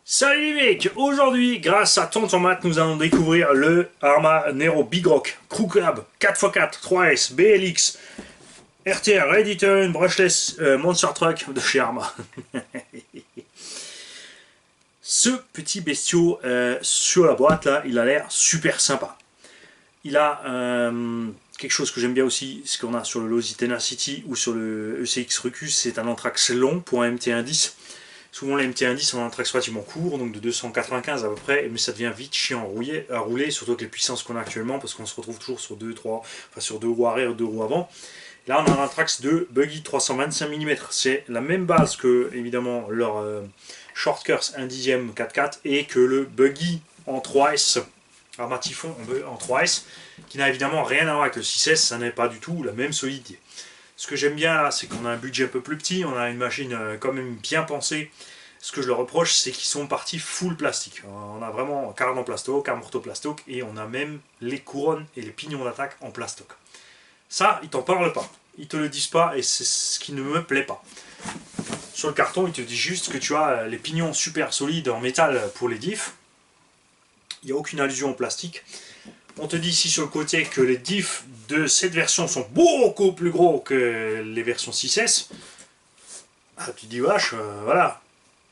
Salut les mecs, aujourd'hui grâce à Tonton Matt nous allons découvrir le Arma Nero Big Rock Crew Cab 4x4 3S BLX RTR Ready Turn Brushless Monster Truck de chez Arma. Ce petit bestiau sur la boîte là, il a l'air super sympa. Il a quelque chose que j'aime bien aussi, ce qu'on a sur le Losi Tenacity ou sur le ECX Rucus, c'est un anthrax long pour un MT110. Souvent les MT110 ont un anthrax relativement court, donc de 295 à peu près, mais ça devient vite chiant à rouler, surtout avec les puissances qu'on a actuellement, parce qu'on se retrouve toujours sur 2 roues arrière, 2 roues avant. Là on a un anthrax de buggy 325 mm, c'est la même base que évidemment leur Short Curse 1 dixième 4x4 et que le buggy en 3S, Arma Typhon en 3S, qui n'a évidemment rien à voir avec le 6S, ça n'est pas du tout la même solidité. Ce que j'aime bien là, c'est qu'on a un budget un peu plus petit, on a une machine quand même bien pensée. Ce que je leur reproche, c'est qu'ils sont partis full plastique. On a vraiment cardan plastoc, amorto plastoc, et on a même les couronnes et les pignons d'attaque en plastoc. Ça, ils t'en parlent pas. Ils te le disent pas, et c'est ce qui ne me plaît pas. Sur le carton, ils te disent juste que tu as les pignons super solides en métal pour les diffs. Il n'y a aucune allusion au plastique. On te dit ici sur le côté que les diffs de cette version sont beaucoup plus gros que les versions 6S. Ah, tu te dis vache, voilà.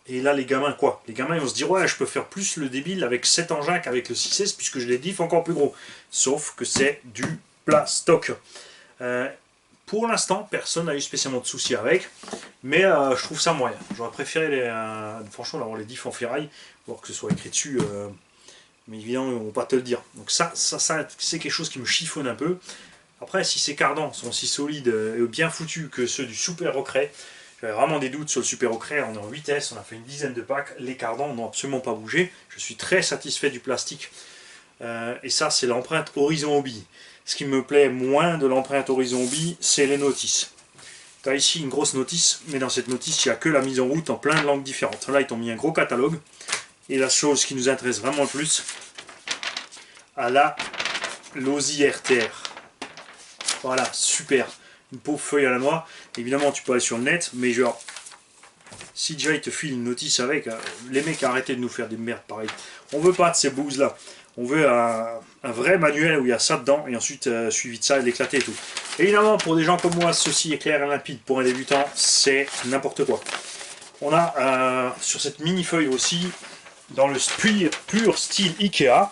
Et là les gamins quoi? Les gamins ils vont se dire ouais je peux faire plus le débile avec cet engin qu'avec le 6S puisque je les diffs encore plus gros. Sauf que c'est du plastoc. Pour l'instant personne n'a eu spécialement de soucis avec. Mais je trouve ça moyen. J'aurais préféré franchement d'avoir les diffs en ferraille. Voir que ce soit écrit dessus. Mais évidemment, ils ne vont pas te le dire. Donc ça c'est quelque chose qui me chiffonne un peu. Après, si ces cardans sont aussi solides et bien foutus que ceux du Super Ocray, j'avais vraiment des doutes sur le Super Ocray. On est en 8S, on a fait une dizaine de packs. Les cardans n'ont absolument pas bougé. Je suis très satisfait du plastique. Et ça, c'est l'empreinte Horizon Hobby. Ce qui me plaît moins de l'empreinte Horizon Hobby, c'est les notices. Tu as ici une grosse notice, mais dans cette notice, il n'y a que la mise en route en plein de langues différentes. Là, ils t'ont mis un gros catalogue. Et la chose qui nous intéresse vraiment le plus, à la Losi RTR. Voilà, super. Une pauvre feuille à la noix. Évidemment, tu peux aller sur le net, mais genre, si déjà il te file une notice avec, les mecs arrêtez de nous faire des merdes pareilles. On veut pas de ces bouses là. On veut un vrai manuel où il y a ça dedans, et ensuite suivi de ça, l'éclater et tout. Évidemment, pour des gens comme moi, ceci est clair et limpide. Pour un débutant, c'est n'importe quoi. On a sur cette mini feuille aussi, dans le pur style Ikea,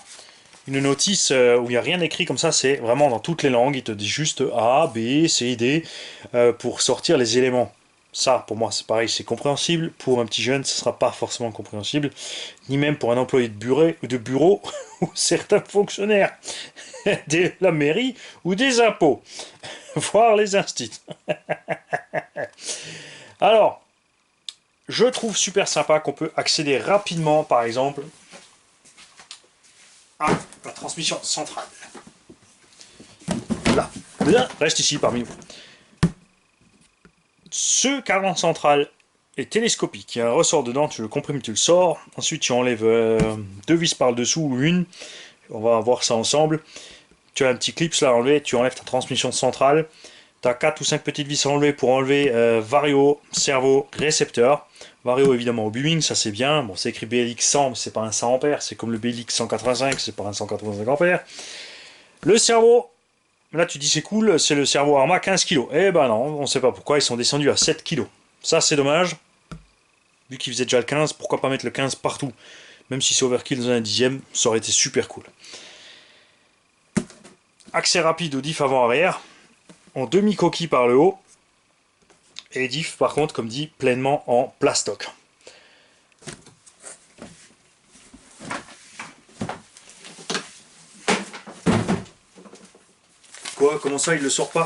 une notice où il n'y a rien écrit comme ça, c'est vraiment dans toutes les langues, il te dit juste A, B, C, D, pour sortir les éléments. Ça, pour moi, c'est pareil, c'est compréhensible. Pour un petit jeune, ce ne sera pas forcément compréhensible, ni même pour un employé de bureau ou certains fonctionnaires de la mairie ou des impôts, voire les instituts. Alors, je trouve super sympa qu'on peut accéder rapidement, par exemple, à la transmission centrale. Là, reste ici parmi nous. Ce cadran central est télescopique. Il y a un ressort dedans, tu le comprimes, tu le sors. Ensuite, tu enlèves deux vis par le dessous ou une. On va voir ça ensemble. Tu as un petit clip là à enlever, tu enlèves ta transmission centrale. Tu as 4 ou 5 petites vis à enlever pour enlever vario, servo, récepteur. Vario évidemment au Boeing, ça c'est bien. Bon, c'est écrit BLX 100, mais c'est pas un 100 ampères, c'est comme le BLX 185, c'est pas un 185 ampères. Le servo, là tu dis c'est cool, c'est le servo Arma 15 kg. Eh ben non, on sait pas pourquoi ils sont descendus à 7 kg. Ça c'est dommage. Vu qu'ils faisaient déjà le 15, pourquoi pas mettre le 15 partout? Même si c'est overkill dans un dixième, ça aurait été super cool. Accès rapide au diff avant-arrière, en demi-coquille par le haut. Et diff par contre, comme dit, pleinement en plastoc. Quoi? Comment ça, il le sort pas?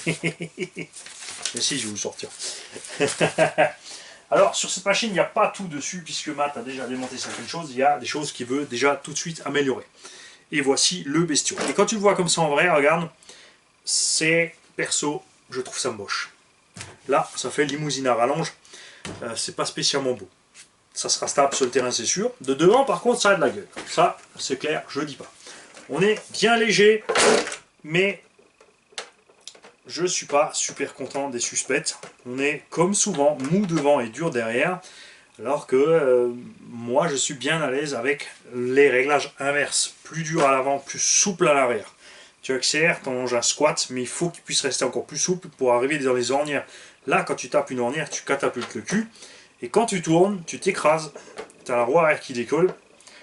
Mais si, je vais vous sortir. Alors, sur cette machine, il n'y a pas tout dessus, puisque Matt a déjà démonté certaines choses. Il y a des choses qu'il veut déjà tout de suite améliorer. Et voici le bestiau. Et quand tu le vois comme ça en vrai, regarde, c'est perso, je trouve ça moche. Là, ça fait limousine à rallonge. C'est pas spécialement beau. Ça sera stable sur le terrain, c'est sûr. De devant, par contre, ça a de la gueule. Ça, c'est clair, je dis pas. On est bien léger, mais je suis pas super content des suspects. On est, comme souvent, mou devant et dur derrière. Alors que moi, je suis bien à l'aise avec les réglages inverses. Plus dur à l'avant, plus souple à l'arrière. Tu accélères ton engin squat, mais il faut qu'il puisse rester encore plus souple pour arriver dans les ornières. Là, quand tu tapes une ornière, tu catapultes le cul. Et quand tu tournes, tu t'écrases. Tu as la roue arrière qui décolle.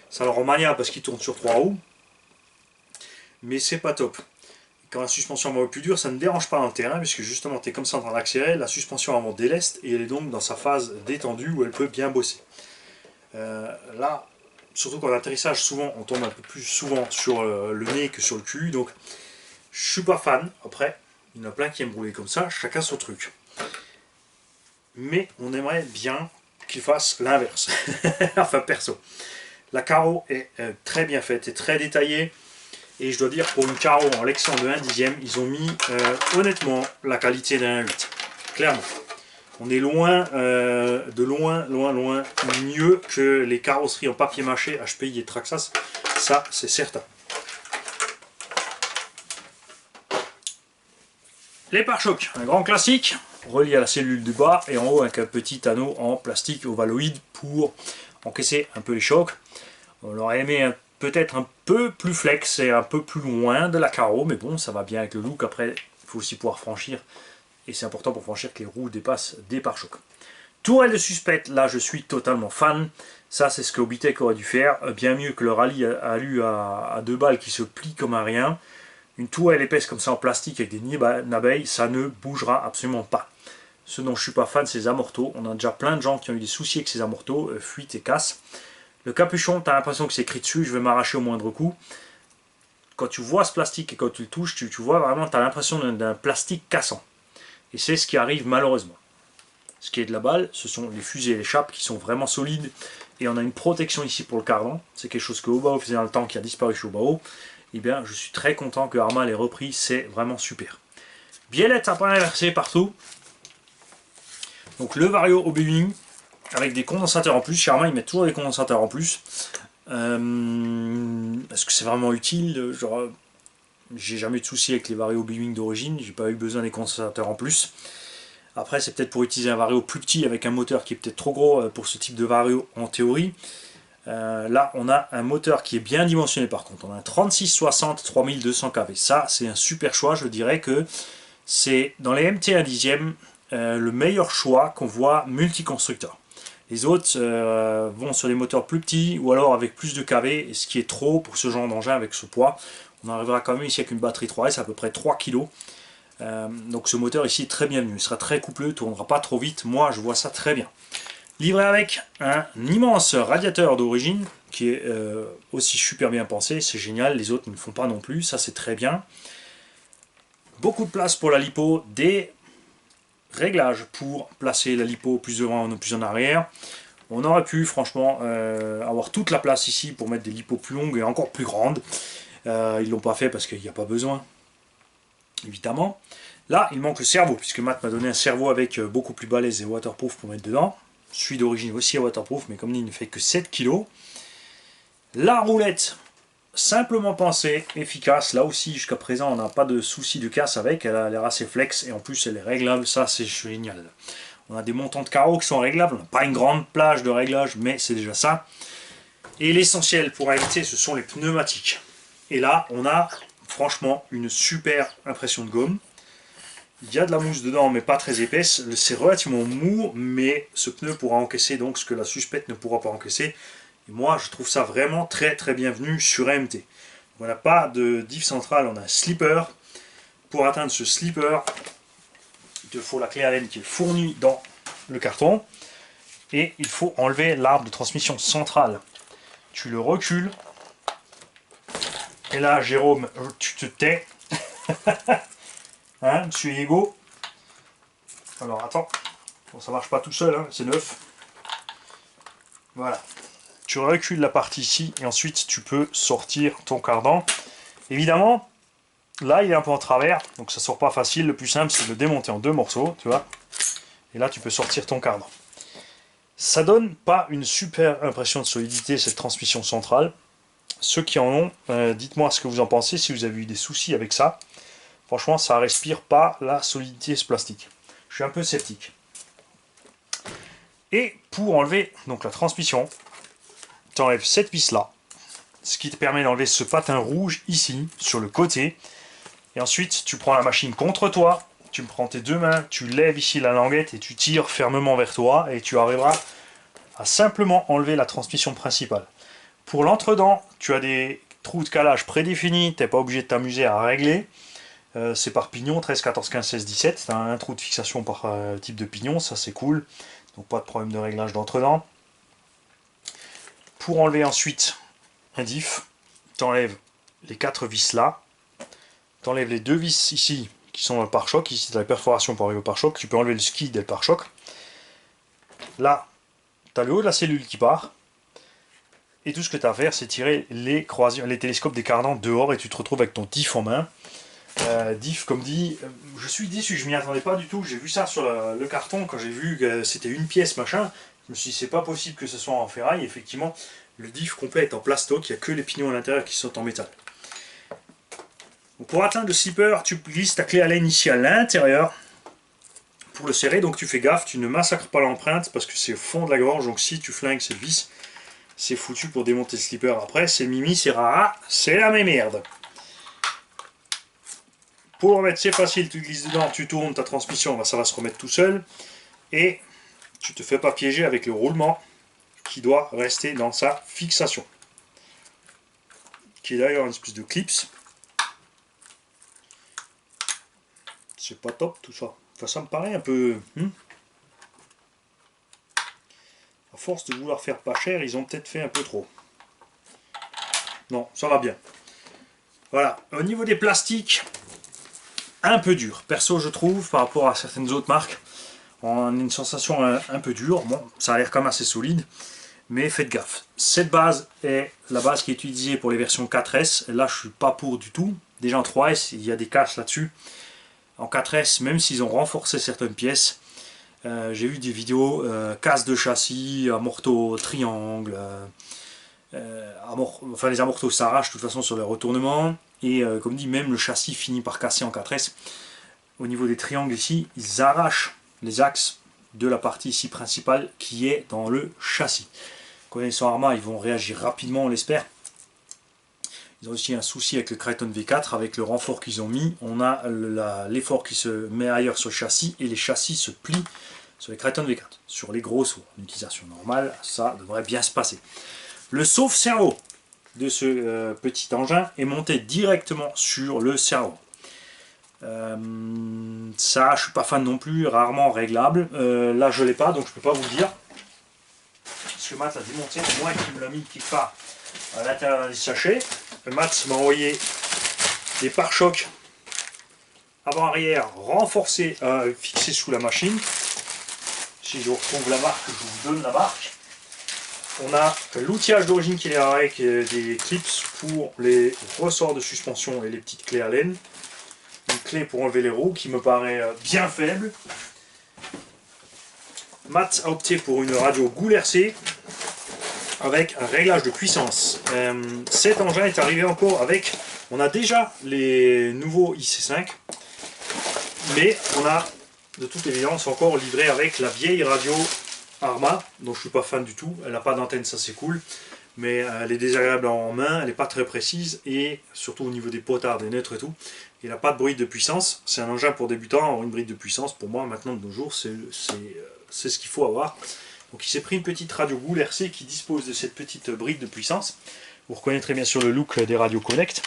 Ça le rend maniable parce qu'il tourne sur 3 roues. Mais c'est pas top. Quand la suspension est plus dure, ça ne dérange pas dans le terrain, puisque justement tu es comme ça en train d'accélérer, la suspension avant déleste et elle est donc dans sa phase détendue où elle peut bien bosser. Là, surtout quand l'atterrissage, souvent on tombe un peu plus souvent sur le nez que sur le cul, donc je suis pas fan. Après, il y en a plein qui aiment rouler comme ça, chacun son truc. Mais on aimerait bien qu'il fasse l'inverse. Enfin perso. La carreau est très bien faite et très détaillée. Et je dois dire, pour une carreau en Lexion de 1/10, ils ont mis honnêtement la qualité d'un 1/8. Clairement. On est loin, de loin mieux que les carrosseries en papier mâché HPI et Traxxas. Ça, c'est certain. Les pare-chocs, un grand classique, relié à la cellule du bas et en haut avec un petit anneau en plastique ovaloïde pour encaisser un peu les chocs. On aurait aimé peut-être un peu plus flex et un peu plus loin de la carreau, mais bon, ça va bien avec le look. Après, il faut aussi pouvoir franchir, et c'est important pour franchir que les roues dépassent des pare-chocs. Tourelle de suspect, là je suis totalement fan. Ça, c'est ce que Obitech aurait dû faire, bien mieux que le rallye alu à 2 balles qui se plie comme un rien. Une tourelle épaisse comme ça en plastique avec des nids d'abeilles, ça ne bougera absolument pas. Ce dont je ne suis pas fan, c'est les amortos. On a déjà plein de gens qui ont eu des soucis avec ces amortos, fuite et casse. Le capuchon, tu as l'impression que c'est écrit dessus, je vais m'arracher au moindre coup. Quand tu vois ce plastique et quand tu le touches, tu vois vraiment, tu as l'impression d'un plastique cassant. Et c'est ce qui arrive malheureusement. Ce qui est de la balle, ce sont les fusées et les chapes qui sont vraiment solides. Et on a une protection ici pour le cardan. C'est quelque chose que Obao faisait dans le temps, qui a disparu chez Obao. Eh bien, je suis très content que Arma l'ait repris, c'est vraiment super. Biellette à pas inversé partout. Donc le Vario Obi-Wan avec des condensateurs en plus. Chez Arma, ils mettent toujours des condensateurs en plus. Est-ce que c'est vraiment utile? Genre, j'ai jamais eu de souci avec les Vario Obi-Wan d'origine. J'ai pas eu besoin des condensateurs en plus. Après, c'est peut-être pour utiliser un Vario plus petit avec un moteur qui est peut-être trop gros pour ce type de Vario en théorie. Là, on a un moteur qui est bien dimensionné par contre. On a un 3660 3200 kV. Ça, c'est un super choix. Je dirais que c'est dans les MT 1/10 le meilleur choix qu'on voit multi-constructeur. Les autres vont sur des moteurs plus petits ou alors avec plus de kV, ce qui est trop pour ce genre d'engin avec ce poids. On arrivera quand même ici avec une batterie 3S à peu près 3 kg. Donc ce moteur ici est très bienvenu. Il sera très coupleux, il ne tournera pas trop vite. Moi, je vois ça très bien. Livré avec un immense radiateur d'origine qui est aussi super bien pensé, c'est génial, les autres ne le font pas non plus, ça c'est très bien. Beaucoup de place pour la lipo, des réglages pour placer la lipo plus devant ou plus en arrière. On aurait pu franchement avoir toute la place ici pour mettre des lipos plus longues et encore plus grandes. Ils ne l'ont pas fait parce qu'il n'y a pas besoin, évidemment. Là, il manque le cerveau, puisque Matt m'a donné un cerveau avec beaucoup plus balèze et waterproof pour mettre dedans. Celui d'origine aussi à waterproof, mais comme il ne fait que 7 kg. La roulette, simplement pensée, efficace. Là aussi, jusqu'à présent, on n'a pas de souci de casse avec. Elle a l'air assez flex et en plus, elle est réglable. Ça, c'est génial. On a des montants de carreaux qui sont réglables. On n'a pas une grande plage de réglage, mais c'est déjà ça. Et l'essentiel pour éviter, ce sont les pneumatiques. Et là, on a franchement une super impression de gomme. Il y a de la mousse dedans, mais pas très épaisse. C'est relativement mou, mais ce pneu pourra encaisser donc ce que la suspecte ne pourra pas encaisser. Et moi, je trouve ça vraiment très très bienvenu sur AMT. On n'a pas de diff central, on a un slipper. Pour atteindre ce slipper, il te faut la clé Allen qui est fournie dans le carton. Et il faut enlever l'arbre de transmission centrale. Tu le recules. Et là, Jérôme, tu te tais. Hein, monsieur Ego. Alors attends, bon, ça marche pas tout seul, hein, c'est neuf. Voilà. Tu recules la partie ici et ensuite tu peux sortir ton cardan. Évidemment, là il est un peu en travers, donc ça sort pas facile. Le plus simple c'est de le démonter en 2 morceaux, tu vois. Et là tu peux sortir ton cardan. Ça donne pas une super impression de solidité cette transmission centrale. Ceux qui en ont, dites-moi ce que vous en pensez, si vous avez eu des soucis avec ça. Franchement, ça respire pas la solidité ce plastique. Je suis un peu sceptique. Et pour enlever donc la transmission, tu enlèves cette vis là, ce qui te permet d'enlever ce patin rouge ici, sur le côté. Et ensuite, tu prends la machine contre toi, tu me prends tes deux mains, tu lèves ici la languette et tu tires fermement vers toi et tu arriveras à simplement enlever la transmission principale. Pour l'entre-dents, tu as des trous de calage prédéfinis, tu n'es pas obligé de t'amuser à régler. C'est par pignon, 13, 14, 15, 16, 17. Tu as un trou de fixation par type de pignon, ça c'est cool. Donc pas de problème de réglage d'entre-dents. Pour enlever ensuite un diff, tu enlèves les 4 vis là. Tu enlèves les 2 vis ici qui sont dans le pare-choc. Ici c'est la perforation pour arriver au pare-choc. Tu peux enlever le skid et le pare-choc. Là, tu as le haut de la cellule qui part. Et tout ce que tu as à faire, c'est tirer les télescopes des cardans dehors et tu te retrouves avec ton diff en main. Diff, comme dit, je suis déçu, je m'y attendais pas du tout. J'ai vu ça sur le carton quand j'ai vu que c'était une pièce machin. Je me suis dit, c'est pas possible que ce soit en ferraille. Effectivement, le diff complet est en plastoc, il n'y a que les pignons à l'intérieur qui sont en métal. Donc pour atteindre le slipper, tu glisses ta clé à laine ici à l'intérieur pour le serrer. Donc tu fais gaffe, tu ne massacres pas l'empreinte parce que c'est au fond de la gorge. Donc si tu flingues cette vis, c'est foutu pour démonter le slipper après. C'est Mimi, c'est rara, c'est la même merde. Pour le remettre, c'est facile, tu glisses dedans, tu tournes ta transmission, ça va se remettre tout seul. Et tu te fais pas piéger avec le roulement qui doit rester dans sa fixation. Qui est d'ailleurs une espèce de clips. C'est pas top tout ça. Enfin, ça me paraît un peu... À force de vouloir faire pas cher, ils ont peut-être fait un peu trop. Non, ça va bien. Voilà, au niveau des plastiques, un peu dur. Perso, je trouve, par rapport à certaines autres marques, on a une sensation un peu dure. Bon, ça a l'air quand même assez solide, mais faites gaffe. Cette base est la base qui est utilisée pour les versions 4S. Là, je suis pas pour du tout. Déjà en 3S, il y a des caches là-dessus. En 4S, même s'ils ont renforcé certaines pièces, j'ai vu des vidéos casse de châssis, amorto triangle, enfin les amortos s'arrachent de toute façon sur les retournements. Et comme dit, même le châssis finit par casser en 4S. Au niveau des triangles ici, ils arrachent les axes de la partie ici principale qui est dans le châssis. Connaissant Arrma, ils vont réagir rapidement, on l'espère. Ils ont aussi un souci avec le Kriton V4, avec le renfort qu'ils ont mis. On a l'effort qui se met ailleurs sur le châssis et les châssis se plient sur les Kriton V4. Sur les gros sauts, en utilisation normale, ça devrait bien se passer. Le sauve-cerveau de ce petit engin est monté directement sur le cerveau. Ça, je suis pas fan non plus, rarement réglable. Là, je l'ai pas, donc je peux pas vous le dire. Parce que Matt l'a démonté, au moins qu'il me l'a mis quelque part à l'intérieur des sachets. Matt m'a envoyé des pare-chocs avant-arrière renforcés, fixés sous la machine. Si je retrouve la marque, je vous donne la marque. On a l'outillage d'origine qui est avec des clips pour les ressorts de suspension et les petites clés à laine. Une clé pour enlever les roues qui me paraît bien faible. Matt a opté pour une radio Goul RC avec un réglage de puissance. Cet engin est arrivé encore avec... On a déjà les nouveaux IC5, mais on a de toute évidence encore livré avec la vieille radio Arrma, dont je suis pas fan du tout. Elle n'a pas d'antenne, ça c'est cool, mais elle est désagréable en main, elle n'est pas très précise, et surtout au niveau des potards, des neutres et tout, il n'a pas de bruit de puissance. C'est un engin pour débutants, avoir une bride de puissance, pour moi maintenant de nos jours, c'est ce qu'il faut avoir. Donc il s'est pris une petite radio Goul RC qui dispose de cette petite bride de puissance. Vous reconnaîtrez bien sûr le look des radios Connect.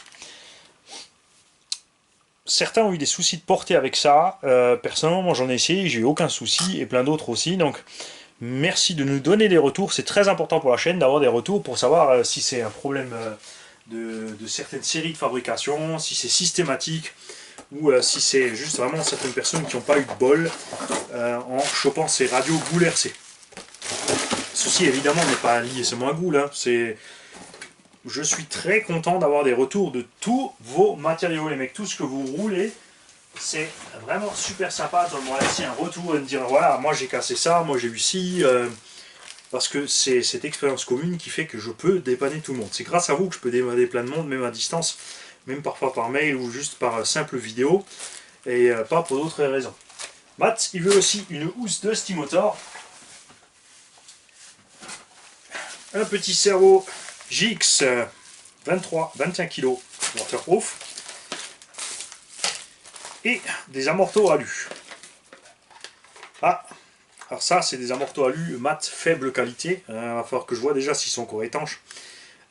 Certains ont eu des soucis de portée avec ça. Personnellement, moi j'en ai essayé, j'ai eu aucun souci, et plein d'autres aussi. Donc merci de nous donner des retours. C'est très important pour la chaîne d'avoir des retours pour savoir si c'est un problème de certaines séries de fabrication, si c'est systématique, ou si c'est juste vraiment certaines personnes qui n'ont pas eu de bol en chopant ces radios Goul RC. Ceci évidemment n'est pas lié seulement à Goul, hein. Je suis très content d'avoir des retours de tous vos matériaux, les mecs, tout ce que vous roulez, c'est vraiment super sympa de me laisser un retour et de me dire voilà, moi j'ai cassé ça, moi j'ai eu ci, parce que c'est cette expérience commune qui fait que je peux dépanner tout le monde. C'est grâce à vous que je peux dépanner plein de monde, même à distance, même parfois par mail ou juste par simple vidéo, et pas pour d'autres raisons. Matt, il veut aussi une housse de Steam Motor. un petit cerveau JX 21 kg waterproof et des amortos alu. Ah, alors ça c'est des amortos alu mat faible qualité, il va falloir que je vois déjà s'ils sont encore étanches.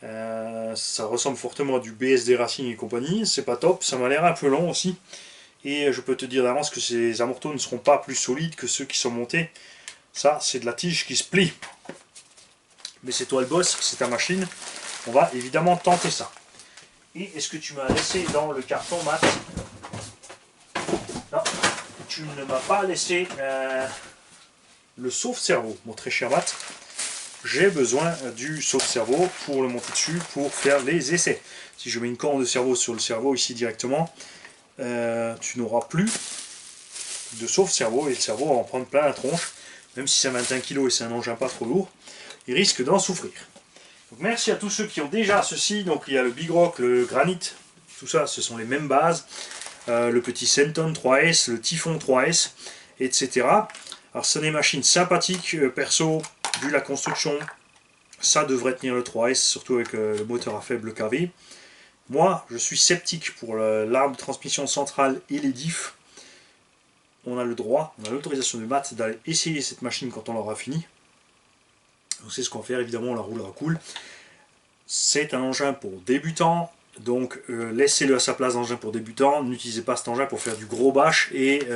Ça ressemble fortement à du BSD Racing et compagnie, c'est pas top, ça m'a l'air un peu long aussi. Et je peux te dire d'avance que ces amortos ne seront pas plus solides que ceux qui sont montés. Ça, c'est de la tige qui se plie. Mais c'est toi le boss, c'est ta machine. On va évidemment tenter ça. Et est-ce que tu m'as laissé dans le carton, Matt? Non, tu ne m'as pas laissé le sauve-cerveau, mon très cher Matt. J'ai besoin du sauve-cerveau pour le monter dessus, pour faire les essais. Si je mets une corne de cerveau sur le cerveau ici directement, tu n'auras plus de sauve-cerveau et le cerveau va en prendre plein la tronche. Même si c'est 21 kg et c'est un engin pas trop lourd, il risque d'en souffrir. Donc merci à tous ceux qui ont déjà ceci. Donc il y a le Big Rock, le Granite, tout ça ce sont les mêmes bases. Le petit Senton 3S, le Typhon 3S, etc. Alors ce sont des machines sympathiques, perso, vu la construction, ça devrait tenir le 3S, surtout avec le moteur à faible kV. Moi, je suis sceptique pour l'arme de transmission centrale et les diffs. On a le droit, on a l'autorisation du mat d'aller essayer cette machine quand on l'aura fini. Donc c'est ce qu'on va faire, évidemment on la roulera cool. C'est un engin pour débutants, donc laissez-le à sa place d'engin pour débutants. N'utilisez pas cet engin pour faire du gros bâche et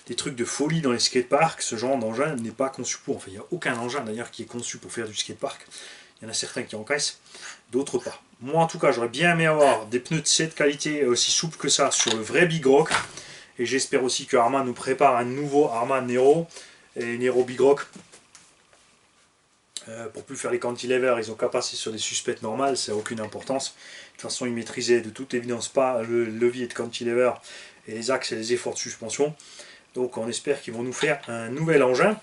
des trucs de folie dans les skateparks. Ce genre d'engin n'est pas conçu pour. Enfin, il n'y a aucun engin d'ailleurs qui est conçu pour faire du skatepark. Il y en a certains qui encaissent, d'autres pas. Moi en tout cas, j'aurais bien aimé avoir des pneus de cette qualité aussi souples que ça sur le vrai Big Rock. Et j'espère aussi que Arma nous prépare un nouveau Arma Nero et Nero Big Rock. Pour plus faire les cantilevers, ils ont qu'à passer sur des suspects normales, ça n'a aucune importance. De toute façon, ils maîtrisaient de toute évidence pas le levier de cantilever et les axes et les efforts de suspension. Donc on espère qu'ils vont nous faire un nouvel engin.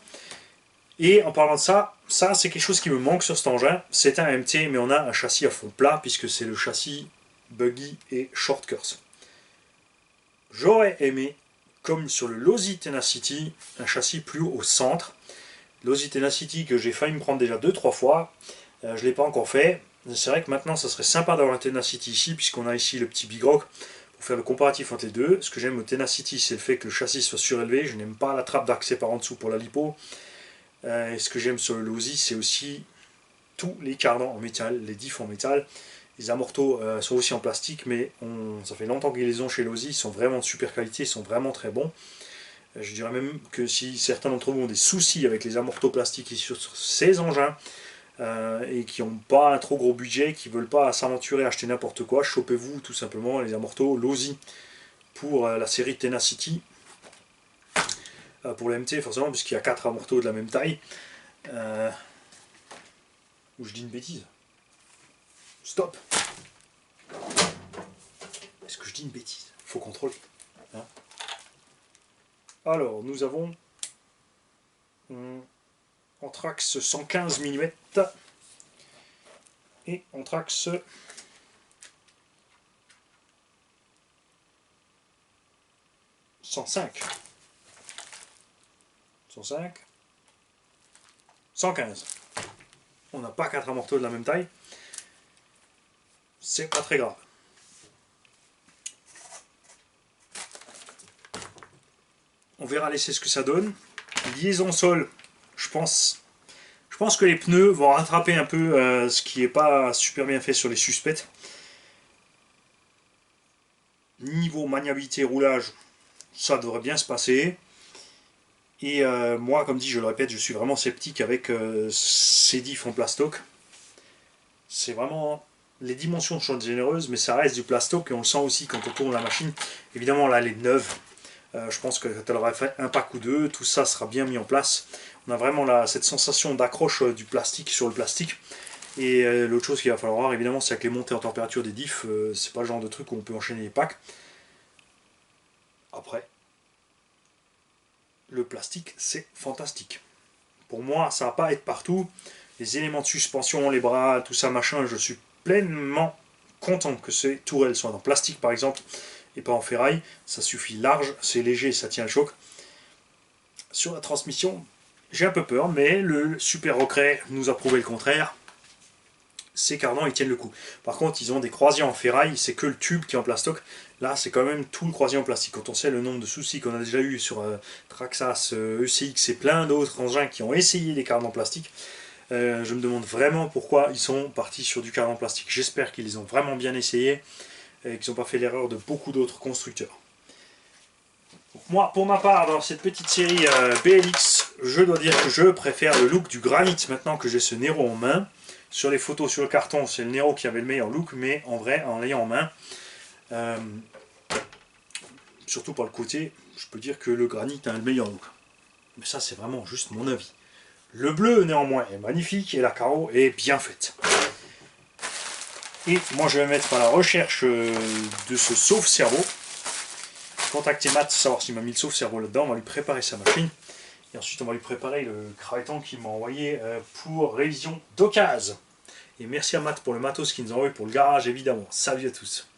Et en parlant de ça, ça c'est quelque chose qui me manque sur cet engin. C'est un MT, mais on a un châssis à fond plat, puisque c'est le châssis buggy et short course. J'aurais aimé, comme sur le Losi Tenacity, un châssis plus haut au centre. Losi Tenacity que j'ai failli me prendre déjà 2-3 fois, je ne l'ai pas encore fait. C'est vrai que maintenant ça serait sympa d'avoir un Tenacity ici, puisqu'on a ici le petit Big Rock pour faire le comparatif entre les deux. Ce que j'aime au Tenacity, c'est le fait que le châssis soit surélevé. Je n'aime pas la trappe d'accès par en dessous pour la lipo. Et ce que j'aime sur le Losi, c'est aussi tous les cardans en métal, les diffs en métal. Les amortos sont aussi en plastique, mais ça fait longtemps qu'ils les ont chez Losi, ils sont vraiment de super qualité, ils sont vraiment très bons. Je dirais même que si certains d'entre vous ont des soucis avec les amortos plastiques sur ces engins, et qui n'ont pas un trop gros budget, qui ne veulent pas s'aventurer à acheter n'importe quoi, chopez-vous tout simplement les amortos Losi pour la série Tenacity. Pour le MT forcément, puisqu'il y a 4 amortos de la même taille. Ou je dis une bêtise. Stop. Est-ce que je dis une bêtise? Faut contrôler. Hein? Alors, nous avons Anthrax 115 mm et Anthrax 105. 105. 115. On n'a pas 4 amortos de la même taille. C'est pas très grave. On verra laisser ce que ça donne. Liaison sol, je pense que les pneus vont rattraper un peu ce qui n'est pas super bien fait sur les suspects. Niveau maniabilité roulage, ça devrait bien se passer. Et moi, comme dit, je le répète, je suis vraiment sceptique avec ces diffs en plastoc. C'est vraiment... Les dimensions sont généreuses, mais ça reste du plastoc et on le sent aussi quand on tourne la machine. Évidemment, là, elle est neuve. Je pense que quand elle aura fait un pack ou deux, tout ça sera bien mis en place. On a vraiment cette sensation d'accroche du plastique sur le plastique. Et l'autre chose qu'il va falloir voir, évidemment, c'est avec les montées en température des diffs, c'est pas le genre de truc où on peut enchaîner les packs. Après, le plastique, c'est fantastique. Pour moi, ça va pas être partout. Les éléments de suspension, les bras, tout ça, machin, je suis pleinement content que ces tourelles soient en plastique, par exemple, et pas en ferraille. Ça suffit large, c'est léger, ça tient le choc. Sur la transmission, j'ai un peu peur, mais le Super Rockray nous a prouvé le contraire. ces cardans ils tiennent le coup. Par contre, ils ont des croisiers en ferraille, c'est que le tube qui est en plastoc. Là, c'est quand même tout le croisier en plastique. Quand on sait le nombre de soucis qu'on a déjà eu sur Traxxas, ECX et plein d'autres engins qui ont essayé des cardans plastiques, je me demande vraiment pourquoi ils sont partis sur du cardan plastique. J'espère qu'ils les ont vraiment bien essayé et qu'ils n'ont pas fait l'erreur de beaucoup d'autres constructeurs. Donc moi, pour ma part, dans cette petite série BLX, je dois dire que je préfère le look du granit maintenant que j'ai ce Nero en main. Sur les photos, sur le carton, c'est le Nero qui avait le meilleur look, mais en vrai, en l'ayant en main, surtout par le côté, je peux dire que le granit a le meilleur look. Mais ça, c'est vraiment juste mon avis. Le bleu, néanmoins, est magnifique et la carreau est bien faite. Et moi, je vais mettre à la recherche de ce sauve-cerveau. Contacter Matt, savoir s'il m'a mis le sauve-cerveau là-dedans. On va lui préparer sa machine. Et ensuite, on va lui préparer le craveton qu'il m'a envoyé pour révision d'occasion. Et merci à Matt pour le matos qu'il nous a envoyé pour le garage, évidemment. Salut à tous.